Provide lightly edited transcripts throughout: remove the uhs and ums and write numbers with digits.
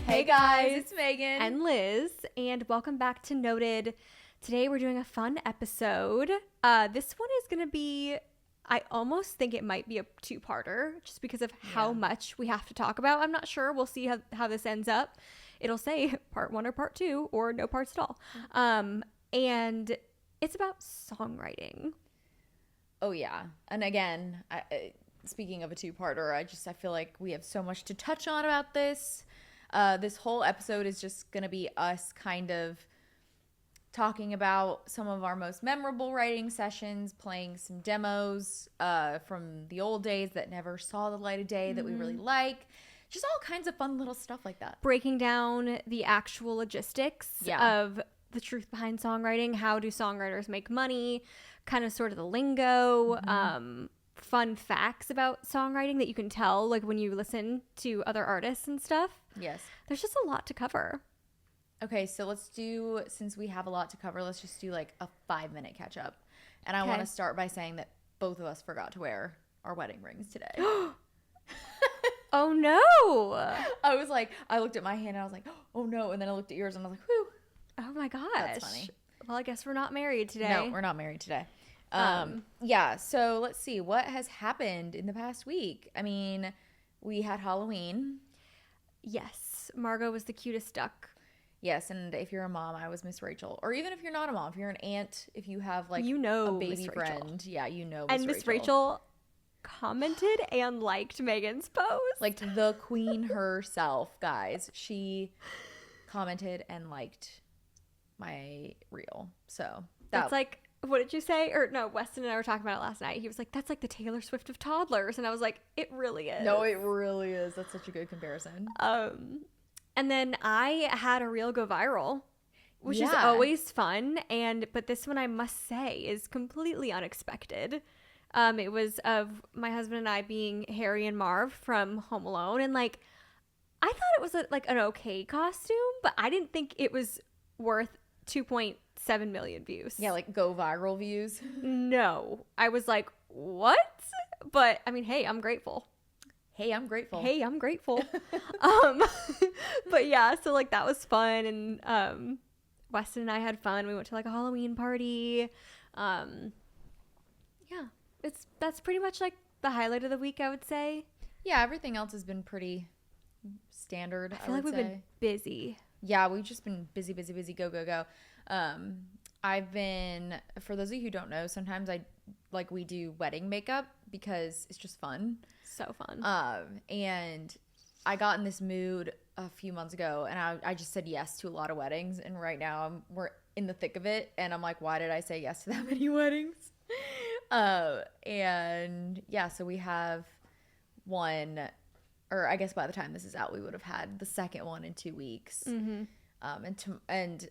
Hey guys, it's Megan and Liz, and welcome back to Noted. Today we're doing a fun episode. This one is going to be, I almost think it might be a two-parter just because of how much we have to talk about. I'm not sure. We'll see how this ends up. It'll say part one or part two or no parts at all. And it's about songwriting. Oh yeah. And again, speaking of a two-parter, I feel like we have so much to touch on about this. This whole episode is just going to be us kind of talking about some of our most memorable writing sessions, playing some demos from the old days that never saw the light of day that we really like. Just all kinds of fun little stuff like that. Breaking down the actual logistics of the truth behind songwriting. How do songwriters make money? Kind of sort of the lingo. Fun facts about songwriting that you can tell like when you listen to other artists and stuff. Yes. There's just a lot to cover. Okay, so since we have a lot to cover, let's just do like a 5-minute catch up. And I want to start by saying that both of us forgot to wear our wedding rings today. Oh no. I looked at my hand and I was like, oh no. And then I looked at yours and I was like, whew. Oh my gosh. That's funny. Well, I guess we're not married today. No, we're not married today. So let's see what has happened in the past week. I mean, we had Halloween. Yes, Margot was the cutest duck. Yes, and if you're a mom, I was Miss Rachel. Or even if you're not a mom, if you're an aunt, if you have like a baby friend, Miss Rachel commented and liked Megan's post. Like the queen herself, guys. She commented and liked my reel. So that's like, what did you say? Or no, Weston and I were talking about it last night. He was like, that's like the Taylor Swift of toddlers. And I was like, it really is. No, it really is. That's such a good comparison. And then I had a reel go viral, which is always fun. But this one, I must say, is completely unexpected. It was of my husband and I being Harry and Marv from Home Alone. And like, I thought it was an okay costume, but I didn't think it was worth 2.7 million views. Yeah, like go viral views. No. I was like, what? But I mean, hey, I'm grateful. Hey, I'm grateful. But yeah, so like that was fun. And Weston and I had fun. We went to like a Halloween party. That's pretty much like the highlight of the week, I would say. Yeah, everything else has been pretty standard. I feel like we've been busy. Yeah, we've just been busy, go. I've been, for those of you who don't know, sometimes we do wedding makeup because it's just fun. So fun. And I got in this mood a few months ago and I just said yes to a lot of weddings. And right now we're in the thick of it. And I'm like, why did I say yes to that many weddings? And yeah, so we have one, or I guess by the time this is out, we would have had the second one in 2 weeks. Mm-hmm. And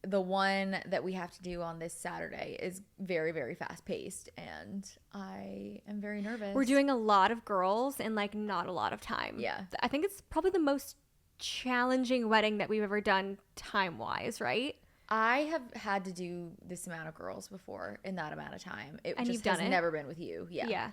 the one that we have to do on this Saturday is very, very fast paced, and I am very nervous. We're doing a lot of girls and like not a lot of time. Yeah. I think it's probably the most challenging wedding that we've ever done time wise, right? I have had to do this amount of girls before in that amount of time. It just has never been with you. Yeah. Yeah.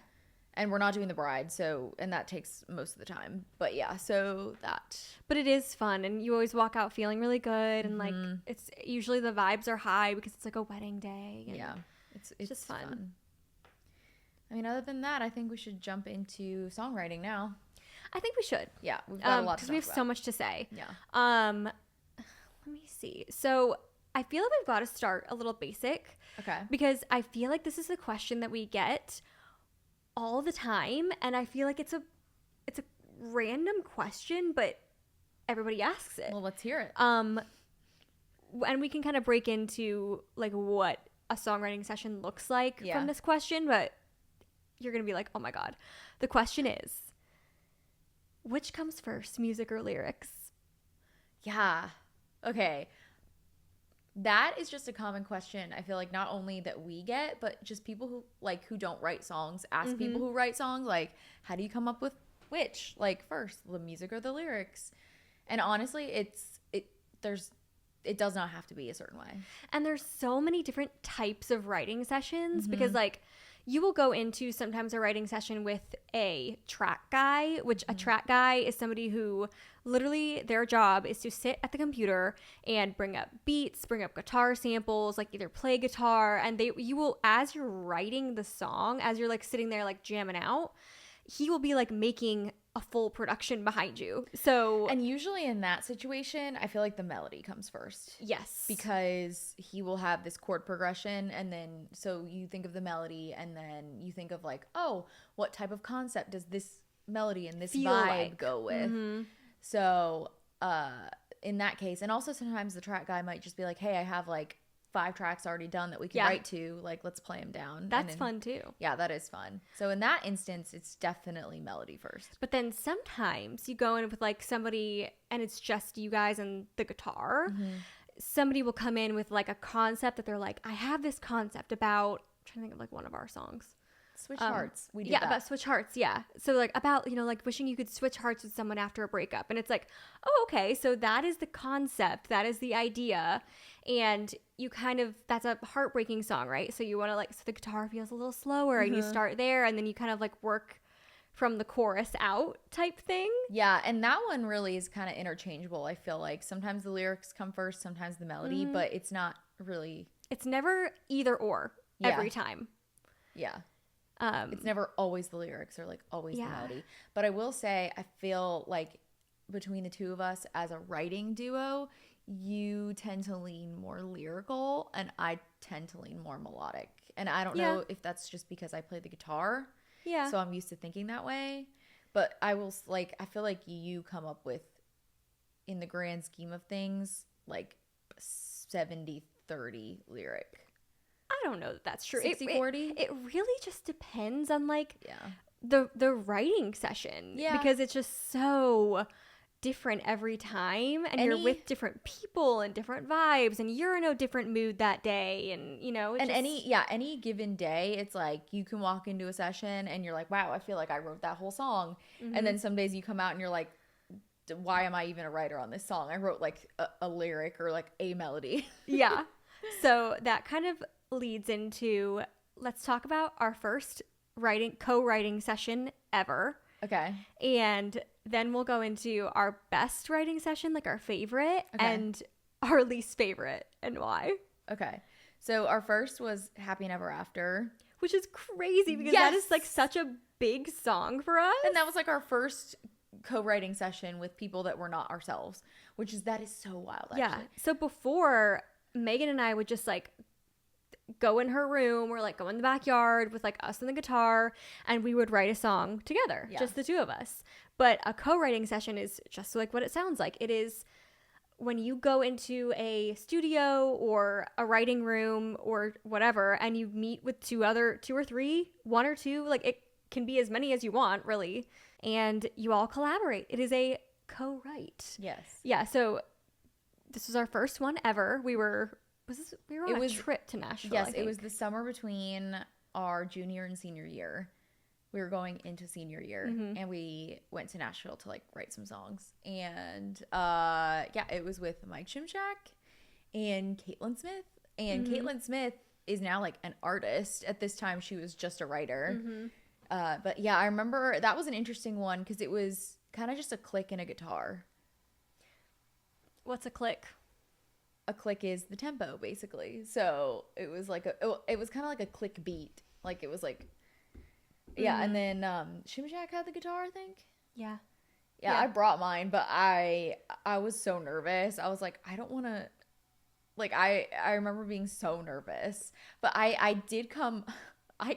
And we're not doing the bride, and that takes most of the time. But yeah, so that. But it is fun, and you always walk out feeling really good, and like it's usually the vibes are high because it's like a wedding day. Yeah, it's just fun. I mean, other than that, I think we should jump into songwriting now. I think we should. Yeah, we've got a lot to talk about. Because we have so much to say. Yeah. Let me see. So I feel like we've got to start a little basic. Okay. Because I feel like this is a question that we get all the time, and I feel like it's a random question, but everybody asks it. Well, let's hear it. And we can kind of break into like what a songwriting session looks like from this question, but you're gonna be like, oh my god. The question is, which comes first, music or lyrics? Yeah. Okay. That is just a common question. I feel like not only that we get, but just people who don't write songs ask people who write songs, like, how do you come up with which? Like, first, the music or the lyrics? And honestly, it does not have to be a certain way. And there's so many different types of writing sessions because like you will go into sometimes a writing session with a track guy, which a track guy is somebody who literally their job is to sit at the computer and bring up beats, bring up guitar samples, like either play guitar, and you will, as you're writing the song, as you're like sitting there like jamming out, he will be like making a full production behind you. So, and usually in that situation, I feel like the melody comes first. Yes. Because he will have this chord progression, and then so you think of the melody, and then you think of like, oh, what type of concept does this melody and this vibe go with? So, in that case, and also sometimes the track guy might just be like, hey, I have like 5 tracks already done that we can write to, like, let's play them down. That's fun too. Yeah, that is fun. So in that instance, it's definitely melody first. But then sometimes you go in with like somebody and it's just you guys and the guitar. Somebody will come in with like a concept that they're like, I have this concept about, I'm trying to think of like one of our songs. Switch hearts. We did that. About switch hearts. Yeah. So like about, like wishing you could switch hearts with someone after a breakup. And it's like, oh, okay. So that is the concept. That is the idea. And you kind of, that's a heartbreaking song, right? So you want to like, so the guitar feels a little slower and you start there and then you kind of like work from the chorus out type thing. Yeah. And that one really is kind of interchangeable. I feel like sometimes the lyrics come first, sometimes the melody, but it's not really. It's never either or every time. Yeah. It's never always the lyrics or like always the melody. But I will say, I feel like between the two of us as a writing duo, you tend to lean more lyrical and I tend to lean more melodic. And I don't know if that's just because I play the guitar. Yeah. So I'm used to thinking that way. But I will like, I feel like you come up with, in the grand scheme of things, like 70-30 lyric. I don't know that that's true. 60-40? It really just depends on like the writing session. Yeah. Because it's just so different every time and you're with different people and different vibes and you're in a different mood that day and and any given day it's like you can walk into a session and you're like, wow, I feel like I wrote that whole song. And then some days you come out and you're like, why am I even a writer on this song? I wrote like a lyric or like a melody. Yeah. So that kind of leads into, let's talk about our first co-writing session ever. Okay. And then we'll go into our best writing session, like our favorite, and our least favorite, and why. Okay. So our first was Happy Never After. Which is crazy because that is like such a big song for us. And that was like our first co-writing session with people that were not ourselves, that is so wild, actually. Yeah. So before, Megan and I would just like go in her room or like go in the backyard with like us and the guitar and we would write a song together, just the two of us. But a co-writing session is just like what it sounds like. It is when you go into a studio or a writing room or whatever and you meet with one or two, like it can be as many as you want really, and you all collaborate. It is a co-write. Yes. Yeah, so this was our first one ever. We were on a trip to Nashville. Yes, it was the summer between our junior and senior year. We were going into senior year, and we went to Nashville to like write some songs. And it was with Mike Shimshak and Caitlin Smith. And Caitlin Smith is now like an artist. At this time, she was just a writer. But yeah, I remember that was an interesting one because it was kind of just a click and a guitar. What's a click? A click is the tempo, basically. So it was like it was kind of like a click beat. Like it was like, and then Shimshak had the guitar, I think. Yeah, I brought mine, but I was so nervous. I was like, I don't want to. Like I remember being so nervous, but I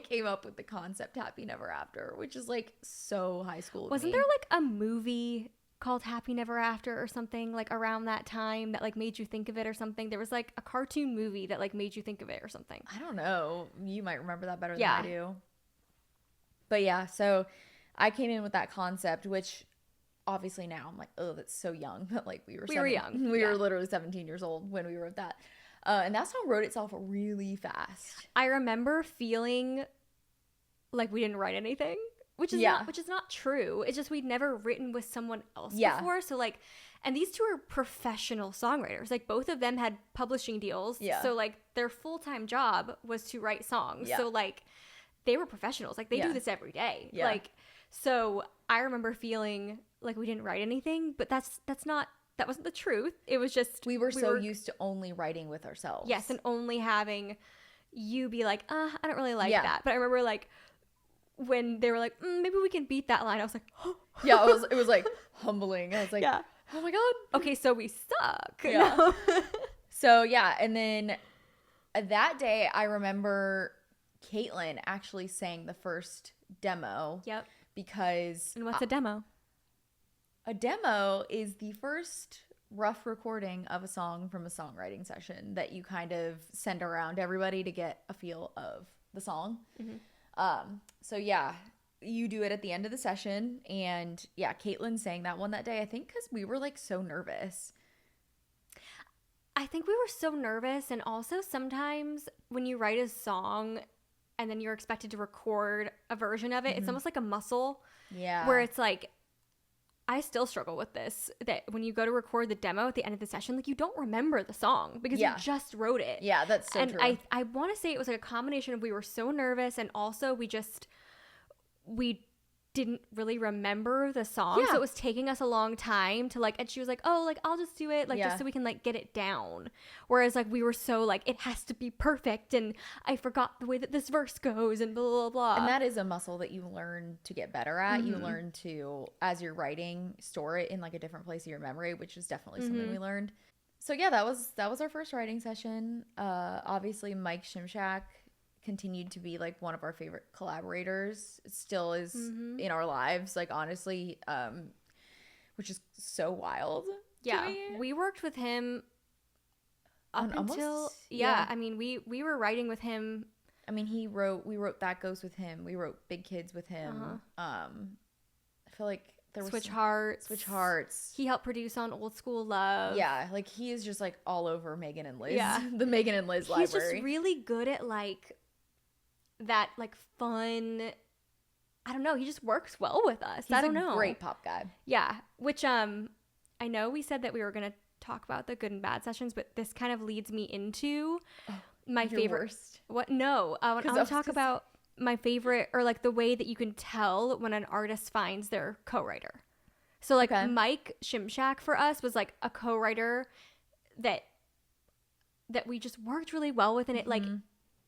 came up with the concept Happy Never After, which is like so high school. Wasn't there like a movie called Happy Never After or something like around that time that like made you think of it or something? There was like a cartoon movie that like made you think of it or something. I don't know. You might remember that better than I do. But yeah, so I came in with that concept, which obviously now I'm like, oh, that's so young. But like we were young. We were literally 17 years old when we wrote that. And that song wrote itself really fast. I remember feeling like we didn't write anything. Which is not true. It's just we'd never written with someone else before. So like, and these two are professional songwriters. Like both of them had publishing deals. Yeah. So like their full-time job was to write songs. Yeah. So like they were professionals. Like, they do this every day. Yeah. Like, so I remember feeling like we didn't write anything, but that wasn't the truth. It was just we were so used to only writing with ourselves. Yes, and only having you be like, I don't really like that. But I remember, like, when they were like, maybe we can beat that line, I was like, yeah, it was like humbling. I was like, oh my God. Okay, so we suck. Yeah. No. So yeah, and then that day I remember Caitlin actually sang the first demo. Yep. Because and what's a demo? A demo is the first rough recording of a song from a songwriting session that you kind of send around to everybody to get a feel of the song. So yeah, you do it at the end of the session, and yeah, Caitlin sang that one that day, I think because we were like so nervous. I think we were so nervous, and also sometimes when you write a song and then you're expected to record a version of it, it's almost like a muscle. Yeah. Where it's like, I still struggle with this, that when you go to record the demo at the end of the session, like, you don't remember the song because you just wrote it. Yeah, that's so true. And I want to say it was like a combination of we were so nervous, and also we didn't really remember the song. So it was taking us a long time to like, and she was like, oh, like, I'll just do it, like, just so we can like get it down. Whereas like we were so like, it has to be perfect, and I forgot the way that this verse goes, and blah, blah, blah. And that is a muscle that you learn to get better at. You learn to, as you're writing, store it in like a different place of your memory, which is definitely something we learned. So yeah, that was our first writing session. Obviously Mike Shimshak continued to be like one of our favorite collaborators. It still is in our lives, like, honestly, which is so wild. Yeah, we worked with him up until I mean, we were writing with him. I mean, we wrote That Goes with him. We wrote Big Kids with him. I feel like there was Switch Hearts. He helped produce on Old School Love. Yeah, like, he is just like all over Megan and Liz. Yeah, the Megan and Liz library. He's just really good at like that, like, fun, I don't know, he just works well with us. I don't know. Great pop guy. Yeah, which I know we said that we were gonna talk about the good and bad sessions, but this kind of leads me into my favorite. Worst. What? No, I want to talk about my favorite, or like the way that you can tell when an artist finds their co-writer. So like Mike Shimshak for us was like a co-writer that we just worked really well with, and it like.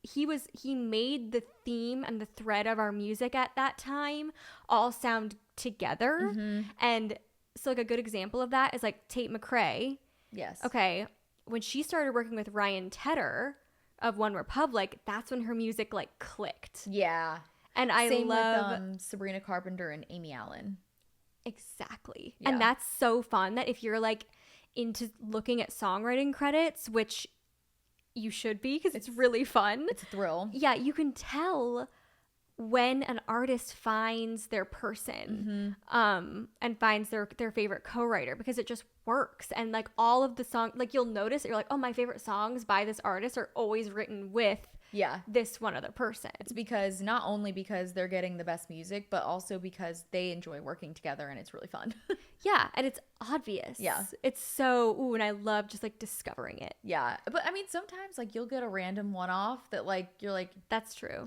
He made the theme and the thread of our music at that time all sound together. And so like a good example of that is like Tate McRae. Yes. Okay. When she started working with Ryan Tedder of One Republic, that's when her music like clicked. Yeah. And I love with Sabrina Carpenter and Amy Allen. Exactly. Yeah. And that's so fun that if you're like into looking at songwriting credits, which you should be, because it's really fun. It's a thrill. Yeah, you can tell when an artist finds their person and finds their favorite co-writer, because it just works. And like all of the songs, like you'll notice that you're like, oh, my favorite songs by this artist are always written with this one other person. It's because not only because they're getting the best music, but also because they enjoy working together, and it's really fun. Yeah, and it's obvious. Yeah. It's so, and I love just like discovering it. Yeah. But I mean, sometimes like you'll get a random one-off that like you're like, that's true.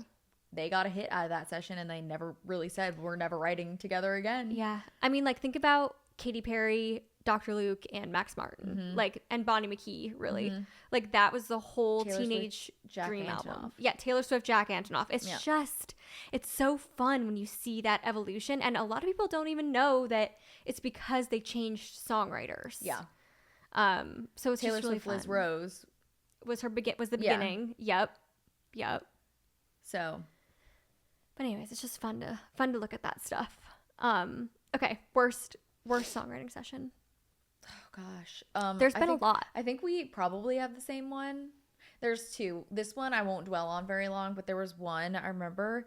They got a hit out of that session, and they never really said we're never writing together again. Yeah. I mean, like, think about Katy Perry, Dr. Luke, and Max Martin, like, and Bonnie McKee, really. Like, that was the whole Taylor teenage Swift, Jack dream Antonoff. album. Yeah, Taylor Swift, Jack Antonoff. It's just, it's so fun when you see that evolution, and a lot of people don't even know that it's because they changed songwriters. Yeah. So it's Taylor just really Swift, fun. Liz Rose was the beginning. Yep. So, but anyways, it's just fun to look at that stuff. Okay, worst songwriting session. Oh gosh. There's been a lot. I think we probably have the same one. There's two. This one I won't dwell on very long, but there was one I remember.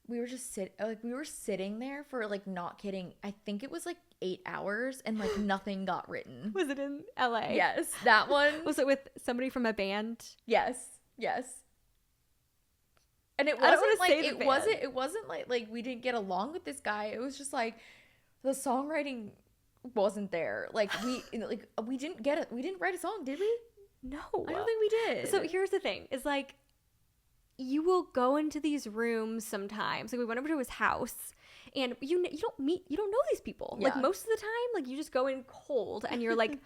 We were just sitting there for, like, not kidding, I think it was like 8 hours, and like nothing got written. Was it in LA? Yes, that one. Was it with somebody from a band? Yes. And it wasn't like we didn't get along with this guy. It was just like the songwriting wasn't there. Like we didn't get it. We didn't write a song, did we? No. I don't think we did. So here's the thing. Is like you will go into these rooms sometimes. Like we went over to his house, and you don't know these people. Yeah. Like most of the time, like you just go in cold, and you're like,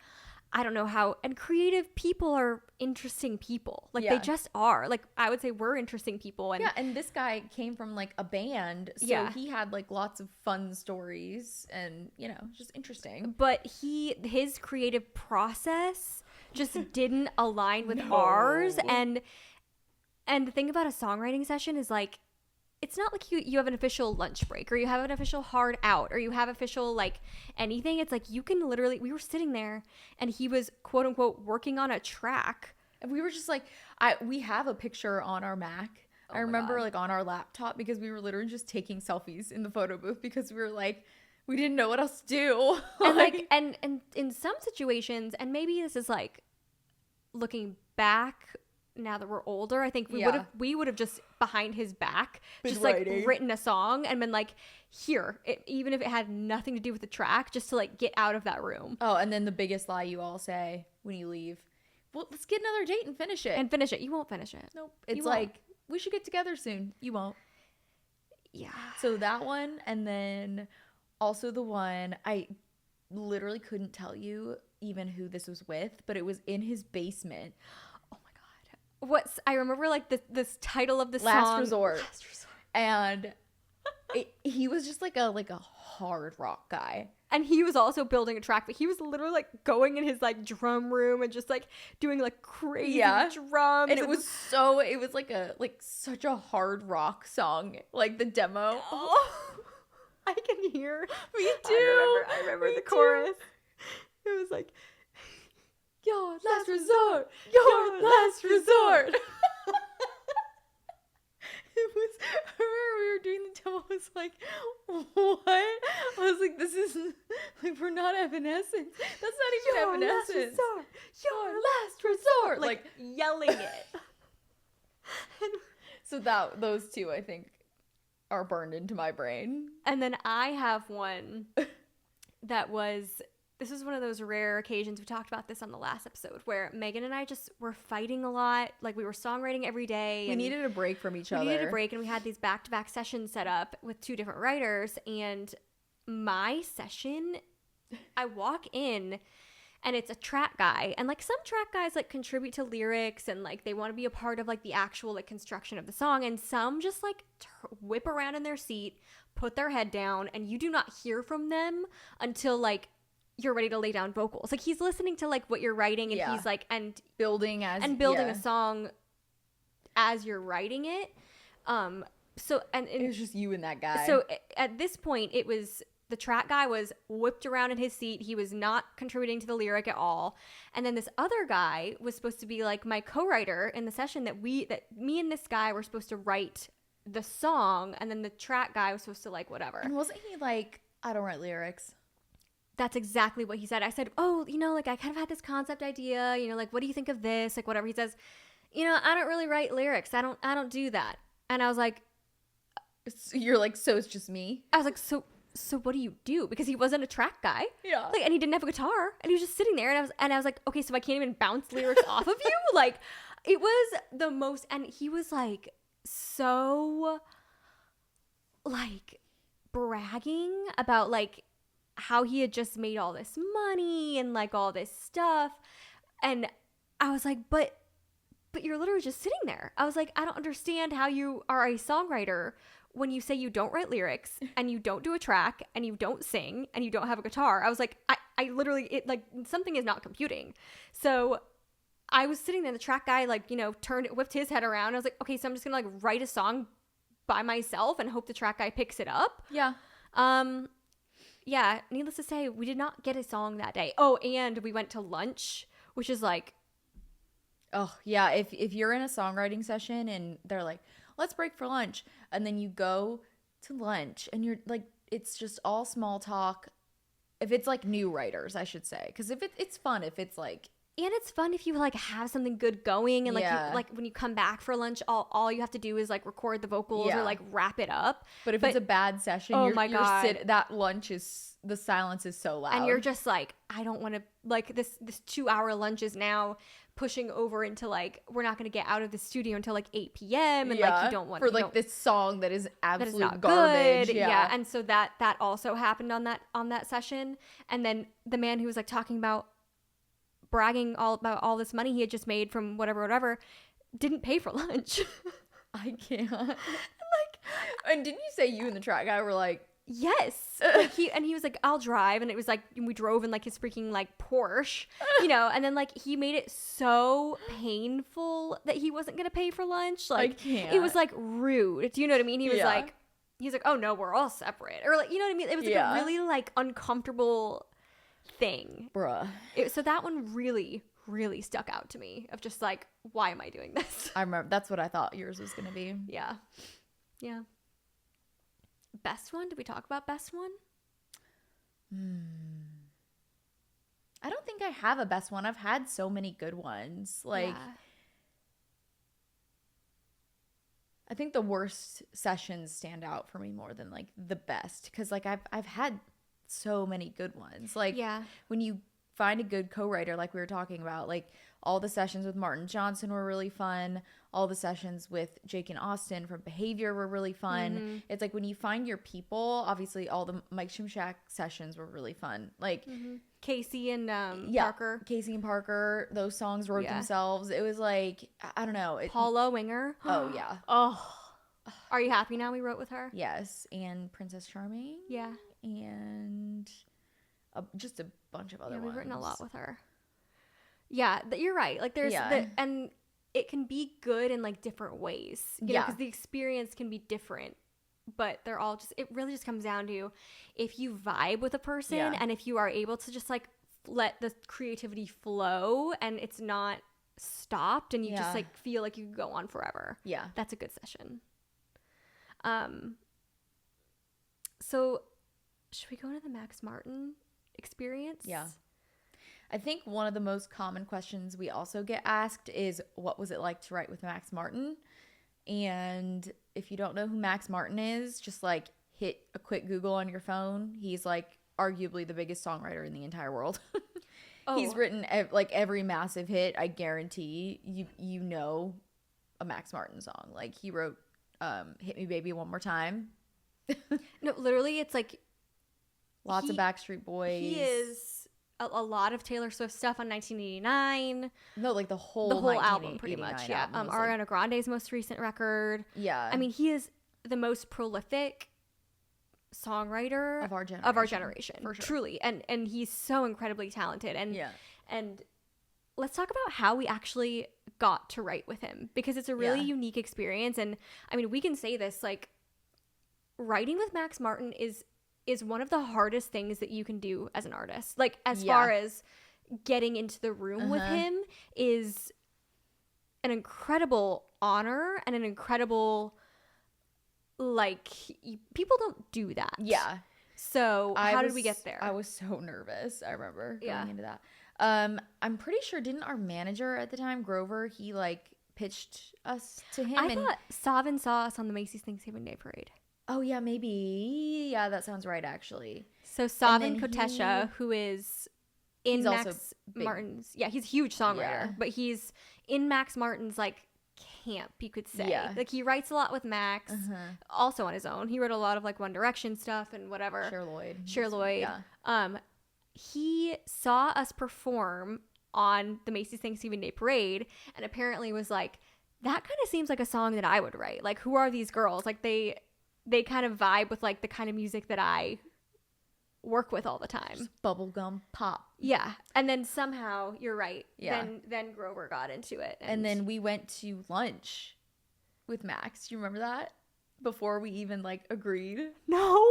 I don't know how. And creative people are interesting people. Like they just are. Like I would say we're interesting people. And and this guy came from like a band, so he had like lots of fun stories, and you know, just interesting. But his creative process just didn't align with ours. And the thing about a songwriting session is like, it's not like you have an official lunch break or you have an official hard out or you have official like anything. It's like you can literally, we were sitting there and he was quote unquote working on a track. And we were just like, we have a picture on our Mac. I remember like on our laptop, because we were literally just taking selfies in the photo booth because we were like, we didn't know what else to do. And like, and in some situations, and maybe this is like looking back now that we're older, I think we would have just behind his back just like written a song and been like, here, even if it had nothing to do with the track, just to like get out of that room. Oh, and then the biggest lie you all say when you leave, well, let's get another date and finish it. You won't finish it. Nope. It's like, we should get together soon. You won't. Yeah. So that one, and then also the one, I literally couldn't tell you even who this was with, but it was in his basement. I remember like this title of the song, Last Resort. And he was just like a hard rock guy. And he was also building a track, but he was literally like going in his like drum room and just like doing like crazy drums. And it was like such a hard rock song, like the demo. Oh, I can hear. Me too. I remember the chorus. It was like, your last resort, your last resort. It was, I remember we were doing the demo, I was like, what? I was like, this is, like, we're not Evanescence. That's not even Evanescence. Your last resort. Like yelling it. So those two, I think, are burned into my brain. And then I have one that was, this is one of those rare occasions, we talked about this on the last episode, where Megan and I just were fighting a lot. Like we were songwriting every day. We needed a break from each other. We needed a break, and we had these back-to-back sessions set up with two different writers. And my session, I walk in and it's a track guy. And like some track guys like contribute to lyrics and like they want to be a part of like the actual like construction of the song. And some just like whip around in their seat, put their head down, and you do not hear from them until like you're ready to lay down vocals. Like he's listening to like what you're writing, and he's like, and building a song as you're writing it. So it was just you and that guy. So at this point, it was the track guy was whipped around in his seat. He was not contributing to the lyric at all. And then this other guy was supposed to be like my co-writer in the session that me and this guy were supposed to write the song, and then the track guy was supposed to like whatever. And wasn't he like, I don't write lyrics? That's exactly what he said. I said, oh, you know, like I kind of had this concept idea, you know, like what do you think of this? Like whatever. He says, you know, I don't really write lyrics. I don't do that. And I was like, you're like, so it's just me? I was like, so what do you do? Because he wasn't a track guy. Yeah. Like, and he didn't have a guitar, and he was just sitting there, and I was like, okay, so I can't even bounce lyrics off of you? Like, it was the most, and he was like so like bragging about like how he had just made all this money and like all this stuff. And I was like, but you're literally just sitting there. I was like, I don't understand how you are a songwriter when you say you don't write lyrics and you don't do a track and you don't sing and you don't have a guitar. I was like, I literally, it like something is not computing. So I was sitting there, the track guy like, you know, whipped his head around. I was like, okay, so I'm just gonna like write a song by myself and hope the track guy picks it up. Yeah. Yeah, needless to say, we did not get a song that day. Oh, and we went to lunch, which is like, oh yeah, if you're in a songwriting session and they're like, let's break for lunch, and then you go to lunch and you're like, it's just all small talk. If it's like new writers, I should say, because if it's fun, if it's like, and it's fun if you like have something good going, and like you, like when you come back for lunch, all you have to do is like record the vocals or like wrap it up. But if it's a bad session, that lunch is, the silence is so loud, and you're just like, I don't want to, like this 2-hour lunch is now pushing over into like, we're not going to get out of the studio until like 8 p.m. and like you don't want for like this song that is absolute garbage. Good. Yeah. And so that also happened on that session. And then the man who was like talking about bragging all about all this money he had just made from whatever didn't pay for lunch. I can't. And didn't you say you and the track guy were like, yes. Like he was like, I'll drive. And it was like, we drove in like his freaking like Porsche, and then like he made it so painful that he wasn't going to pay for lunch. Like, I can't. It was like rude. Do you know what I mean? He's like, oh no, we're all separate. Or like, you know what I mean? It was like a really like uncomfortable thing. Bruh. So that one really, really stuck out to me of just like, why am I doing this? I remember that's what I thought yours was going to be. Yeah. Best one? Did we talk about best one? I don't think I have a best one. I've had so many good ones. Like, I think the worst sessions stand out for me more than like the best, because like I've had so many good ones. Like, when you find a good co-writer, like we were talking about, like all the sessions with Martin Johnson were really fun. All the sessions with Jake and Austin from Behavior were really fun. It's like when you find your people, obviously all the Mike Shimshak sessions were really fun. Like Casey and Parker. Casey and Parker, those songs wrote themselves. It was like, I don't know. Paula Winger. Oh, yeah. Oh. Are you happy now we wrote with her? Yes. And Princess Charming. Yeah. And just a bunch of other ones. We've written a lot with her. Yeah, you're right. Like there's and it can be good in like different ways. You know, because the experience can be different, but they're all just, it really just comes down to if you vibe with a person and if you are able to just like let the creativity flow and it's not stopped and you just like feel like you could go on forever. Yeah. That's a good session. So should we go into the Max Martin experience? Yeah. I think one of the most common questions we also get asked is, what was it like to write with Max Martin? And if you don't know who Max Martin is, just like hit a quick Google on your phone. He's like arguably the biggest songwriter in the entire world. He's written like every massive hit. I guarantee you know a Max Martin song. Like he wrote Hit Me Baby One More Time. No, literally it's like lots of Backstreet Boys. He is a lot of Taylor Swift stuff on 1989. No, like the whole album pretty much. Yeah. Ariana Grande's most recent record. Yeah. I mean, he is the most prolific songwriter of our generation. For sure. Truly. And he's so incredibly talented. And let's talk about how we actually got to write with him, because it's a really unique experience. And I mean, we can say this, like, writing with Max Martin is one of the hardest things that you can do as an artist. Like, as far as getting into the room with him is an incredible honor and an incredible, like, people don't do that. Yeah. So how did we get there? I was so nervous. I remember going into that. I'm pretty sure, didn't our manager at the time, Grover, he like pitched us to him? I thought Savin saw us on the Macy's Thanksgiving Day Parade. Oh, yeah, maybe. Yeah, that sounds right, actually. So Savin Kotesha, who is in Max Martin's... Yeah, he's a huge songwriter, but he's in Max Martin's, like, camp, you could say. Yeah. Like, he writes a lot with Max, also on his own. He wrote a lot of, like, One Direction stuff and whatever. Cher Lloyd. Yeah. He saw us perform on the Macy's Thanksgiving Day Parade and apparently was like, that kind of seems like a song that I would write. Like, who are these girls? Like, they kind of vibe with like the kind of music that I work with all the time. Just bubblegum pop. Yeah. And then somehow, you're right. Yeah. Then Grover got into it. And then we went to lunch with Max. Do you remember that? Before we even like agreed. No.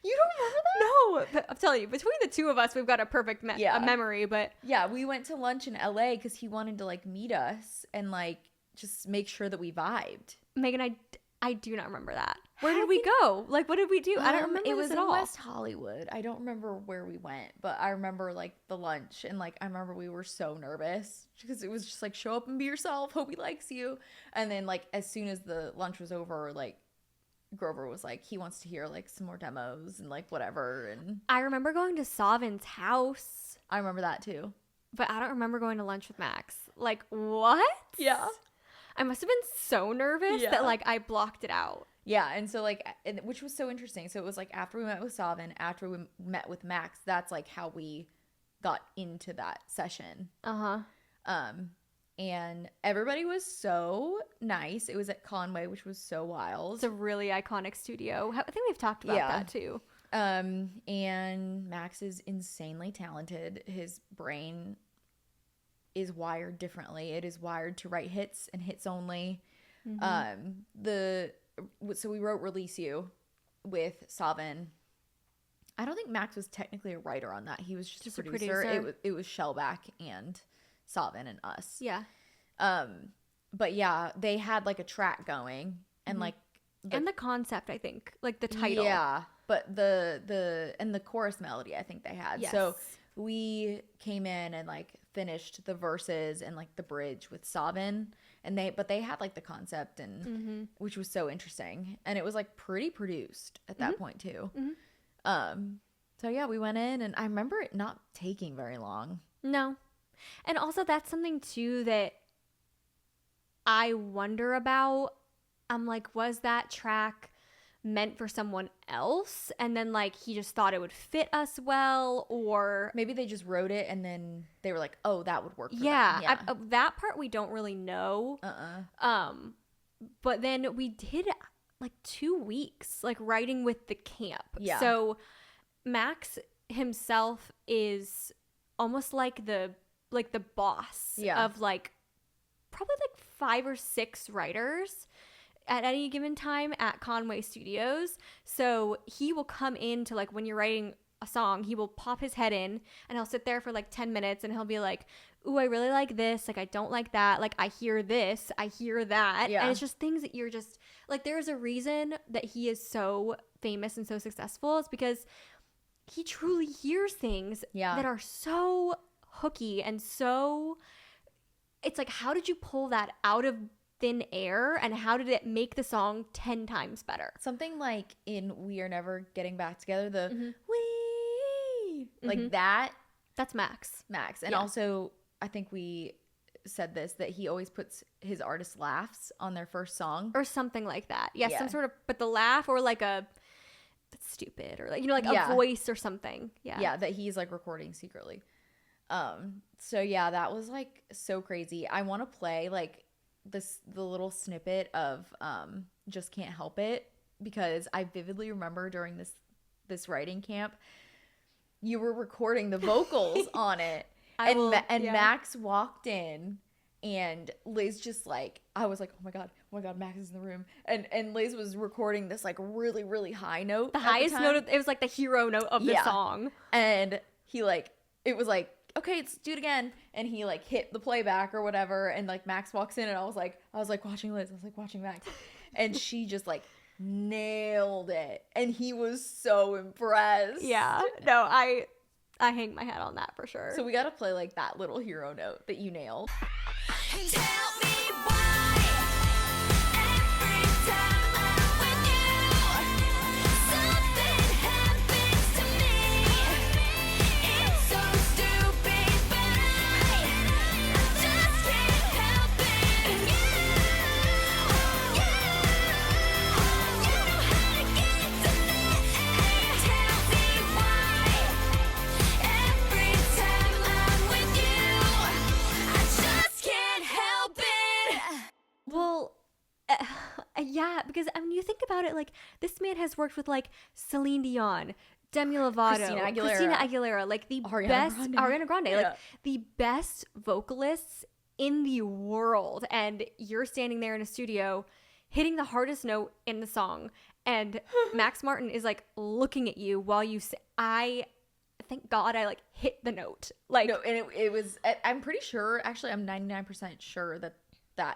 You don't remember that? No. But I'm telling you, between the two of us, we've got a perfect memory. But yeah, we went to lunch in LA because he wanted to like meet us and like just make sure that we vibed. Megan, I do not remember that. Where did we go? Like, what did we do? I don't remember it was this at in all. West Hollywood. I don't remember where we went, but I remember like the lunch, and like I remember we were so nervous because it was just like, show up and be yourself. Hope he likes you. And then like as soon as the lunch was over, like Grover was like, he wants to hear like some more demos and like whatever. And I remember going to Savin's house. I remember that too. but I don't remember going to lunch with Max. Like, what? Yeah. I must have been so nervous that like I blocked it out. Yeah, and so like, which was so interesting. So it was like after we met with Savin, after we met with Max, that's like how we got into that session. And everybody was so nice. It was at Conway, which was so wild. It's a really iconic studio. I think we've talked about that too. And Max is insanely talented. His brain is wired differently. It is wired to write hits and hits only. So we wrote Release You with Savin. I don't think Max was technically a writer on that. He was just a producer. It was Shellback and Savin and us. Yeah. But yeah, they had like a track going and like and the concept, I think, like the title. Yeah, but the chorus melody, I think they had. Yes. So we came in and like finished the verses and like the bridge with Savin, and they had like the concept and which was so interesting, and it was like pretty produced at that point too. So yeah, we went in, and I remember it not taking very long. No. And also that's something too that I wonder about. I'm like, was that track meant for someone else? And then like he just thought it would fit us well, or maybe they just wrote it and then they were like, oh, that would work for them. Yeah. That part we don't really know. But then we did like 2 weeks like writing with the camp. Yeah. So Max himself is almost like the boss of like probably like 5 or 6 writers at any given time at Conway Studios. So he will come in to like when you're writing a song, he will pop his head in and he'll sit there for like 10 minutes and he'll be like, ooh, I really like this. Like, I don't like that. Like, I hear this. I hear that. Yeah. And it's just things that you're just like, there's a reason that he is so famous and so successful. It's because he truly hears things that are so hooky and so, it's like, how did you pull that out of thin air, and how did it make the song 10 times better? Something like in We Are Never Getting Back Together, the we like that's Max. And also I think we said this, that he always puts his artist laughs on their first song or something like that. Some sort of, but the laugh or like a that's stupid, or like, you know, like a voice or something. That he's like recording secretly. So yeah, that was like so crazy. I want to play like the little snippet of Just Can't Help It, because I vividly remember during this writing camp you were recording the vocals on it, and Max walked in, and Liz just like, I was like, oh my god, Max is in the room, and Liz was recording this like really really high note, the highest note. It was like the hero note of the song, and he like, it was like, okay, let's do it again. And he like hit the playback or whatever. And like Max walks in, and I was like watching Liz. I was like watching Max. And she just like nailed it. And he was so impressed. Yeah. No, I hang my hat on that for sure. So we got to play like that little hero note that you nailed. Tell me why every time I'm with you, something happens to me. It's so stupid, but I just can't help it. And you know how to get to me. Tell me why every time I'm with you, I just can't help it. Well, yeah, because I mean, you think about it, like this man has worked with like Celine Dion, Demi Lovato, Christina Aguilera, like the Ariana Grande, like the best vocalists in the world, and you're standing there in a studio hitting the hardest note in the song, and Max Martin is like looking at you while you say, thank God I like hit the note. Like, no, and it was, I'm pretty sure, actually I'm 99% sure that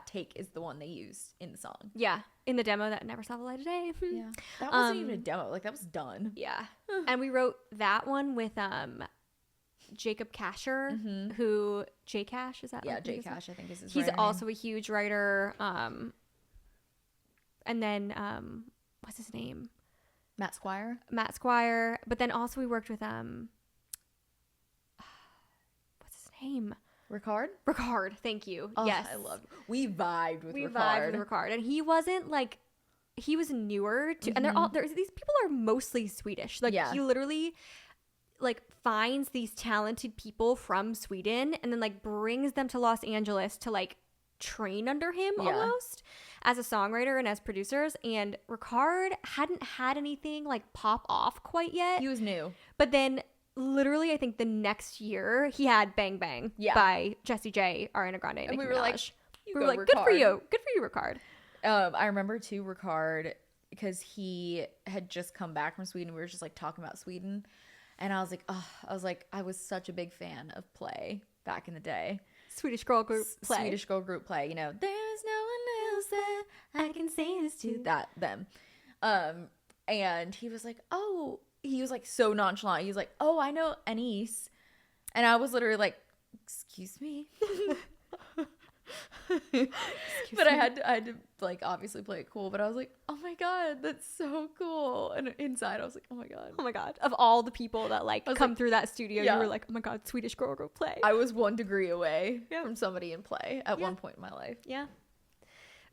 take is the one they used in the song. Yeah, in the demo that Never Saw the Light of Day. Yeah, that wasn't even a demo, like that was done. Yeah. And we wrote that one with Jacob Casher, who J Cash, is that? Yeah, like J Cash, I think is his He's writer also name. a huge writer. And then what's his name? Matt Squire. Matt Squire. But then also we worked with what's his name? Ricard? Ricard, thank you. Oh, Yes. I loved. We vibed with We Ricard. vibed with Ricard. And he wasn't like, he was newer to, and these people are mostly Swedish. Like, Yeah. he literally like finds these talented people from Sweden and then like brings them to Los Angeles to like train under him almost as a songwriter and as producers. And Ricard hadn't had anything like pop off quite yet. He was new. But then literally I think the next year he had Bang Bang by Jessie J, Ariana Grande, and And Nicki we were like, Minaj. you We go, were like, good for Ricard. you. Good for you, Ricard. I remember too, Ricard, because he had just come back from Sweden. We were just like talking about Sweden. And I was like, I was such a big fan of Play back in the day. Swedish girl group Play. Swedish girl group Play, you know, there's no one else that I can say this to. Them. And he was like, oh, he was like so nonchalant. He was like, oh, I know Anise. And I was literally like, excuse me. But I had to like obviously play it cool, but I was like, oh my god, that's so cool. And inside I was like, oh my god. Oh my god. Of all the people that like come like, through that studio, yeah. you were like, oh my god, Swedish girl group Play. I was 1 degree away from somebody in Play at Yeah. one point in my life. Yeah.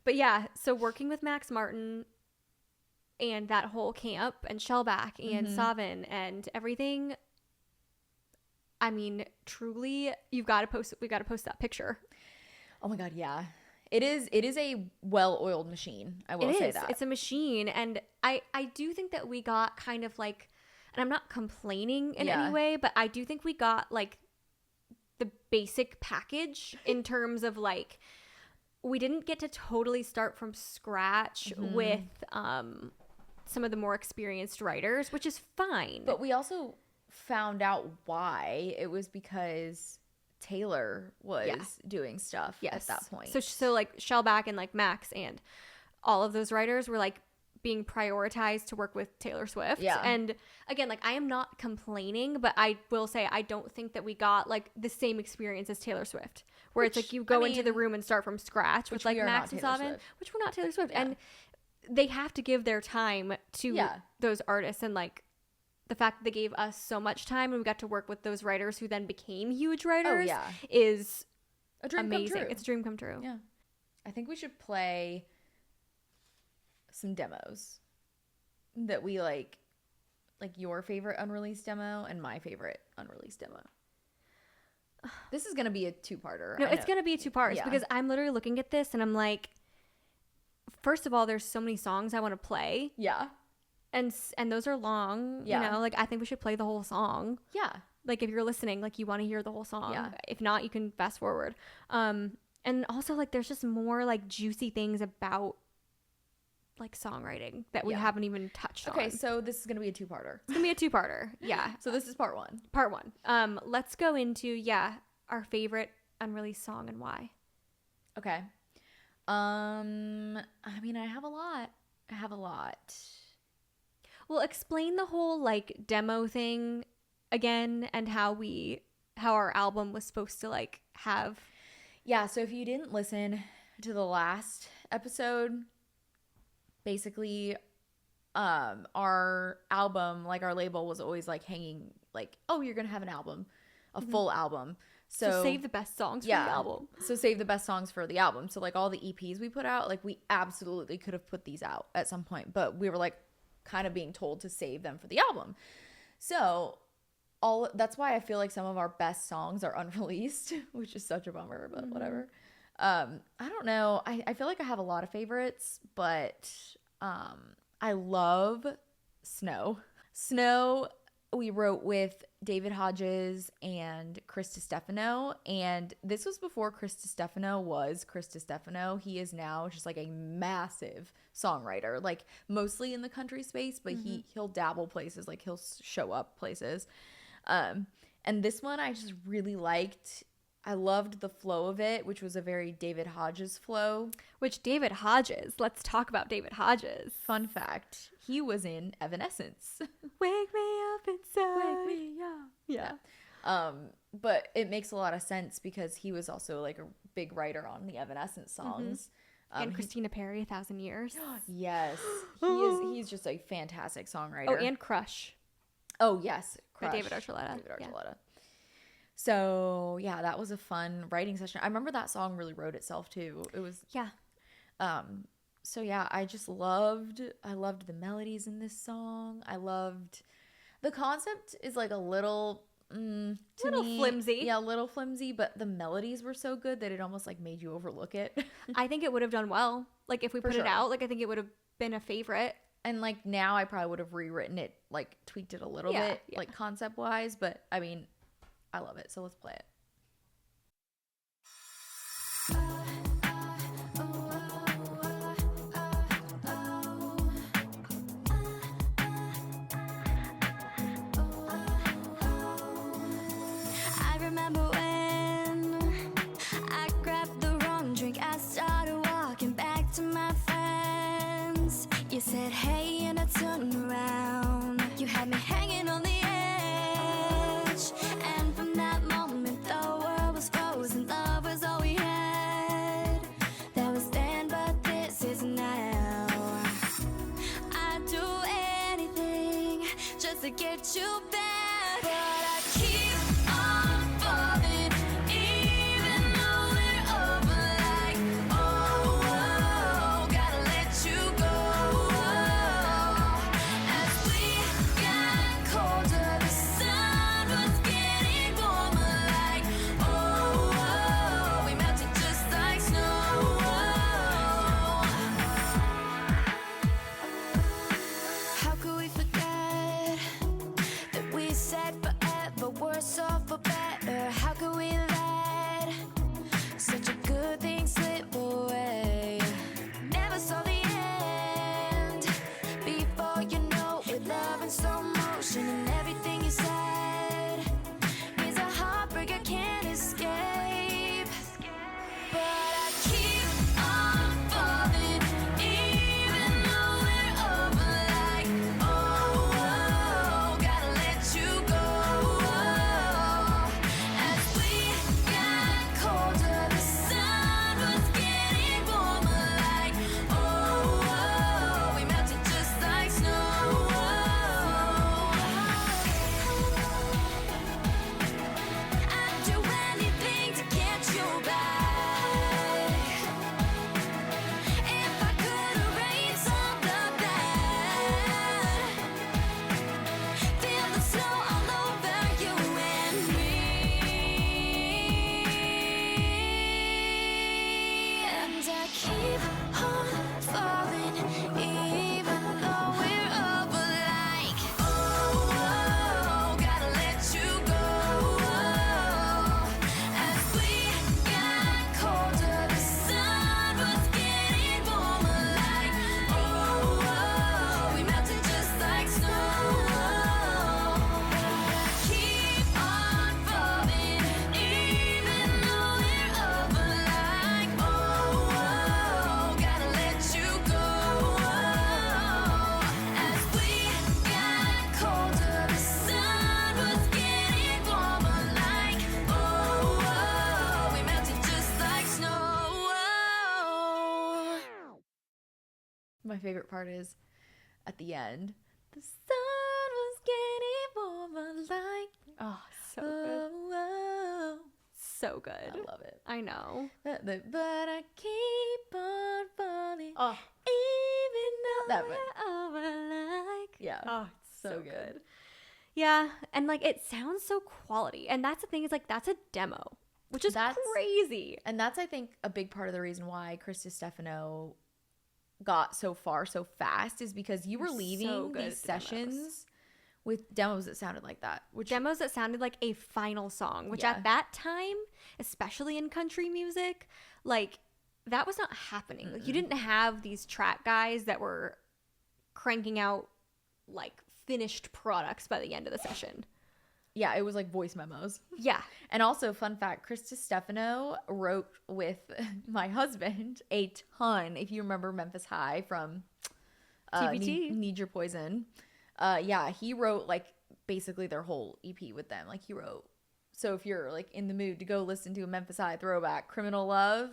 But yeah, so working with Max Martin and that whole camp and Shellback and Savin and everything, I mean, truly, we got to post that picture. Oh my god, yeah. It is a well-oiled machine. I will say that. It's a machine. And I do think that we got kind of like, and I'm not complaining in any way, but I do think we got like the basic package in terms of like, we didn't get to totally start from scratch with some of the more experienced writers, which is fine. But we also found out why. It was because Taylor was doing stuff at that point. So like Shellback and like Max and all of those writers were like being prioritized to work with Taylor Swift. Yeah. And again, like I am not complaining, but I will say I don't think that we got like the same experience as Taylor Swift, where it's like you go into the room and start from scratch with like Max and Savin, which we're not Taylor Swift. And they have to give their time to those artists, and like the fact that they gave us so much time and we got to work with those writers who then became huge writers is a dream amazing. come true. It's a dream come true. Yeah. I think we should play some demos that we like your favorite unreleased demo and my favorite unreleased demo. This is going to be a two-parter. No, it's going to be 2 parts Yeah. because I'm literally looking at this and I'm like, first of all, there's so many songs I want to play. Yeah. And those are long, you know, like I think we should play the whole song. Yeah. Like if you're listening, like you want to hear the whole song. Yeah. If not, you can fast forward. And also like there's just more like juicy things about like songwriting that we haven't even touched on. Okay, so this is going to be a two-parter. It's gonna be a 2-parter. Yeah. So this is part 1. Part 1. Let's go into our favorite unreleased song and why. Okay. I mean, I have a lot. Well, explain the whole like demo thing again and how our album was supposed to like have. Yeah, so if you didn't listen to the last episode, basically our album, like our label was always like hanging like, oh, you're going to have an album, a full album. So save the best songs for the album. So save the best songs for the album. So like all the EPs we put out, like we absolutely could have put these out at some point, but we were like kind of being told to save them for the album. So that's why I feel like some of our best songs are unreleased, which is such a bummer, but whatever. I don't know. I feel like I have a lot of favorites, but I love Snow. Snow we wrote with David Hodges and Chris DiStefano, and this was before Chris DiStefano was Chris DiStefano. He is now just like a massive songwriter, like mostly in the country space, but he'll dabble places, like he'll show up places. And this one I just really liked. I loved the flow of it, which was a very David Hodges flow. Which David Hodges, let's talk about David Hodges. Fun fact, he was in Evanescence. Wake me up inside. Wake me up. Yeah. But it makes a lot of sense because he was also like a big writer on the Evanescence songs. And Christina Perri, 1,000 Years. Yes. He's just a fantastic songwriter. Oh, and Crush. Oh, yes. By Crush. David Archuleta. David Archuleta. So yeah, that was a fun writing session. I remember that song really wrote itself too. It was Yeah. so yeah, I loved the melodies in this song. I loved the concept is like a little to Little me, flimsy. Yeah, a little flimsy, but the melodies were so good that it almost like made you overlook it. I think it would have done well. Like if we For put it sure. out, like I think it would have been a favorite. And like now I probably would have rewritten it, like tweaked it a little Yeah, bit, yeah. like concept wise, but I mean, I love it. So let's play it. I remember when I grabbed the wrong drink. I started walking back to my friends. You said, hey, and I turned around. You had me hanging on the edge. And from that moment, the world was frozen. Love was all we had. That was then, but this is now. I'd do anything just to get you back. But I keep on falling, even though we're over. Like, oh, gotta let you go. As we got colder, the sun was getting warmer. Like, oh, we melted just like snow. How could we forget that we said forever, worse off for better? How could we let such a good thing slip away? Never saw the end. Before you know it, love in slow motion, and everything you said is a heartbreak I can't escape. But I keep on falling, even though we're over. Like, oh, gotta let you go. As we got colder, the sun was getting warmer. Like, oh, we melted just like snow. I'd do anything to get you back. If I could erase all the bad, feel the snow all over you and me. And I keep on falling, even though we're over. Like, oh, gotta let you go. As we got colder, the sun was getting warmer. Like, oh, we melted just like snow. Keep on falling, even though we're over. Like, oh, gotta let you go. As we got colder, the sun was getting warmer. Like, oh, we melted just like snow. My favorite part is at the end. The sun was getting warmer, like Oh, so good. oh, So I good. love it. I know. But I keep on falling, Oh, even though that we're over. Like, yeah, oh, it's so good. Yeah, and like it sounds so quality. And that's the thing is like that's a demo, which is That's- crazy. And that's, I think, a big part of the reason why Chris Stefano got so far so fast is because you were You're so leaving good these at the demos. sessions with demos that sounded like that, which Demos that sounded like a final song, which Yeah. at that time, especially in country music, like that was not happening. Like you didn't have these track guys that were cranking out like finished products by the end of the session. yeah, it was like voice memos. Yeah. And also, fun fact, Chris Stefano wrote with my husband a ton. If you remember Memphis High from TBT. Need Your Poison. Yeah, he wrote like basically their whole EP with them. Like he wrote. So if you're like in the mood to go listen to a Memphis High throwback, Criminal Love.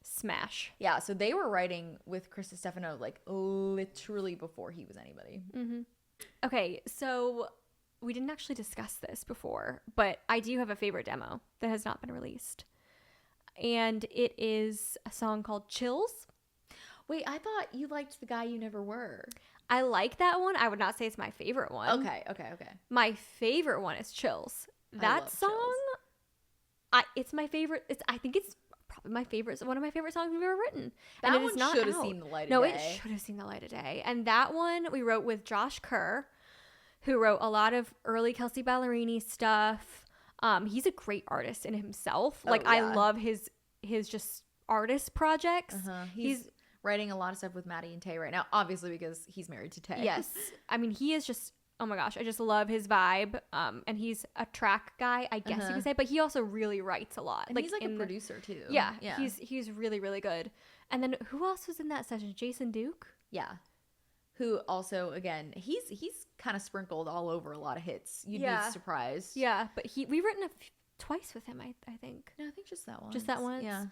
Smash. Yeah, so they were writing with Chris Stefano like literally before he was anybody. Okay, so we didn't actually discuss this before, but I do have a favorite demo that has not been released. And it is a song called Chills. Wait, I thought you liked The Guy You Never Were. I like that one. I would not say it's my favorite one. Okay. My favorite one is Chills. I That love song, Chills. It's my favorite. I think it's probably one of my favorite songs we've ever written. That and it one is not should have out. seen the light of No, day. it should have seen the light of day. And that one we wrote with Josh Kerr, who wrote a lot of early Kelsey Ballerini stuff. He's a great artist in himself. Like, I love his just artist projects. He's writing a lot of stuff with Maddie and Tay right now, obviously because he's married to Tay. Yes. I mean, he is just, oh my gosh, I just love his vibe. And he's a track guy, I guess you could say, but he also really writes a lot. And he's like a producer too. Yeah. He's really, really good. And then who else was in that session? Jason Duke? Yeah. Who also, again, he's kind of sprinkled all over a lot of hits. You'd be surprised. Yeah, but we've written twice with him, I think. No, I think just that one. Just that once? Yeah.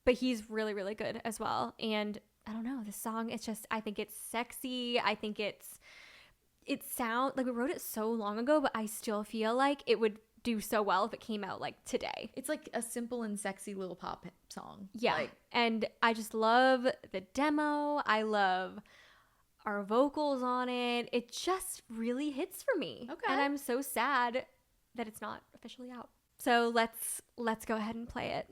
But he's really, really good as well. And I don't know, this song, it's just, I think it's sexy. I think it sounds like we wrote it so long ago, but I still feel like it would do so well if it came out like today. It's like a simple and sexy little pop song. Yeah. And I just love the demo. I love our vocals on it. It just really hits for me. Okay. And I'm so sad that it's not officially out. So let's go ahead and play it.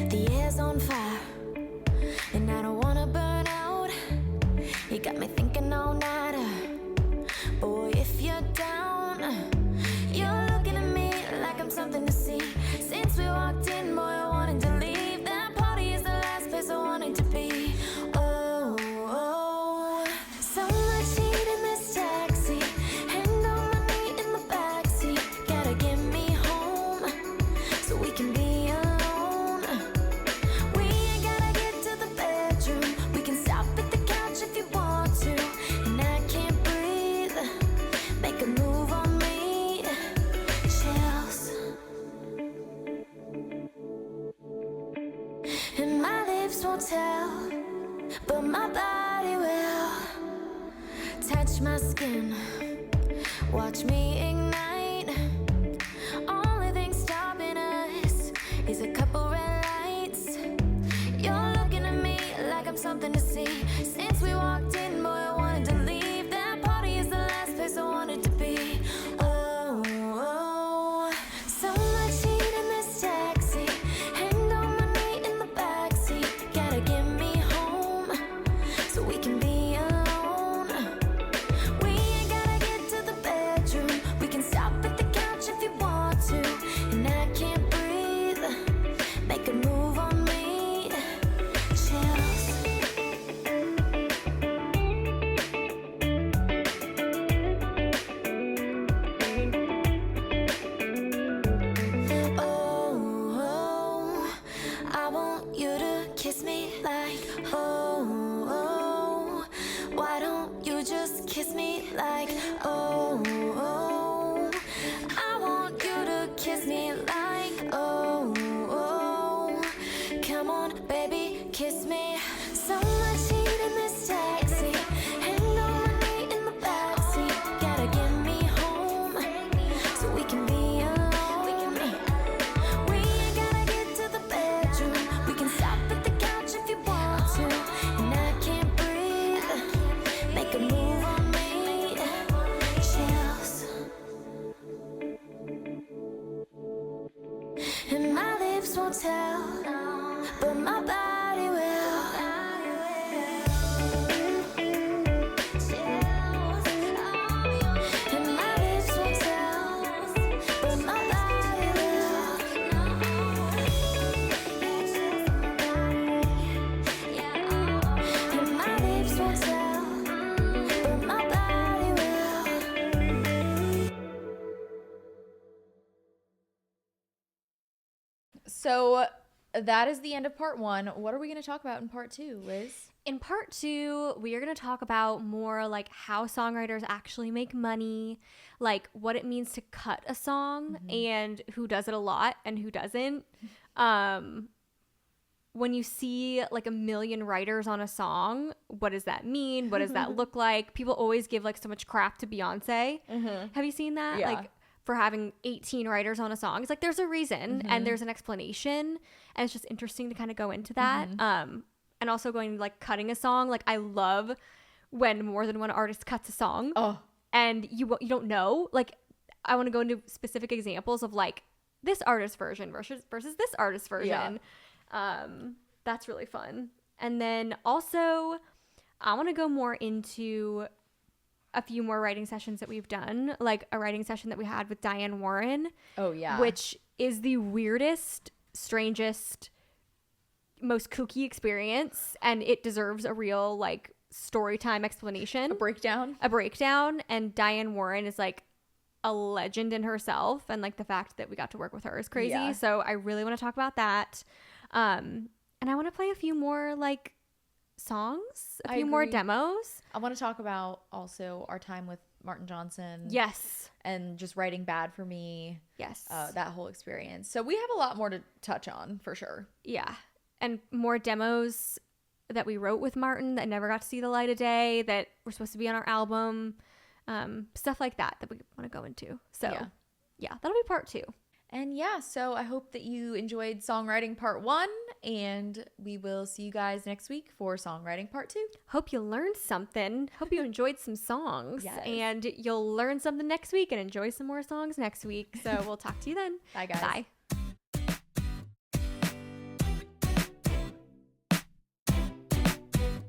The air's on fire, and I don't wanna burn out. You got me thinking all nighter. Boy, if you're down, you're looking at me like I'm something to see. Since we walked in, boy, I wanted to leave. That party is the last place I wanted to be. Oh, so much heat in this taxi. Hand on my knee in the backseat. Gotta get me home so we can be alone. We ain't gotta get to the bedroom. We can stop at the couch if you want to. And I can't breathe. Make a move on me. Chills. And my lips won't tell, but my body will. Touch my skin, watch me ignite. Only thing stopping us is a couple red lights. You're looking at me like I'm something to see. Since we walked in, boy, I wanted to leave. That party is the last place I wanted to be. Oh, so much heat in this taxi. Hand on my knee in the backseat. Gotta get me home so we can be alone. We ain't gotta get to the bedroom. We can stop at the couch if you want to. And I can't breathe. Make a move on me. Chills. Oh, I want you to kiss me like, oh, why don't you just kiss me like, oh, I want you to kiss me like, oh, come on, baby, kiss me. So much heat in this taxi. Hand on my knee in the backseat. Gotta get me home so we can be alone. We ain't gotta get to the bedroom. We can stop at the couch if you want to. And I can't breathe. Make a move on me. Chills. And my lips won't tell, but my body will. And my lips won't tell, but my body will. And my lips won't tell, but my body will. So that is the end of part 1. What are we going to talk about in part 2, Liz? In part 2, we are going to talk about more like how songwriters actually make money, like what it means to cut a song and who does it a lot and who doesn't. When you see like a million writers on a song, what does that mean? What does that look like? People always give like so much crap to Beyonce. Have you seen that? Yeah. Like for having 18 writers on a song. It's like there's a reason and there's an explanation, and it's just interesting to kind of go into that. And also going like cutting a song. Like I love when more than one artist cuts a song. Oh. And you don't know. Like I want to go into specific examples of like this artist version versus this artist version. That's really fun. And then also I want to go more into a few more writing sessions that we've done, like a writing session that we had with Diane Warren. Oh, yeah. Which is the weirdest, strangest, most kooky experience, and it deserves a real like story time explanation. A breakdown. And Diane Warren is like a legend in herself, and like the fact that we got to work with her is crazy. Yeah. So I really want to talk about that. And I want to play a few more like songs, a few more demos. I want to talk about also our time with Martin Johnson. Yes. And just writing Bad for Me. Yes. That whole experience. So we have a lot more to touch on for sure. Yeah. And more demos that we wrote with Martin that never got to see the light of day, that were supposed to be on our album. Stuff like that we want to go into. So yeah, that'll be part 2. And yeah, so I hope that you enjoyed songwriting part 1, and we will see you guys next week for songwriting part 2. Hope you learned something. Hope you enjoyed some songs. Yes. And you'll learn something next week and enjoy some more songs next week. So we'll talk to you then. Bye, guys. Bye.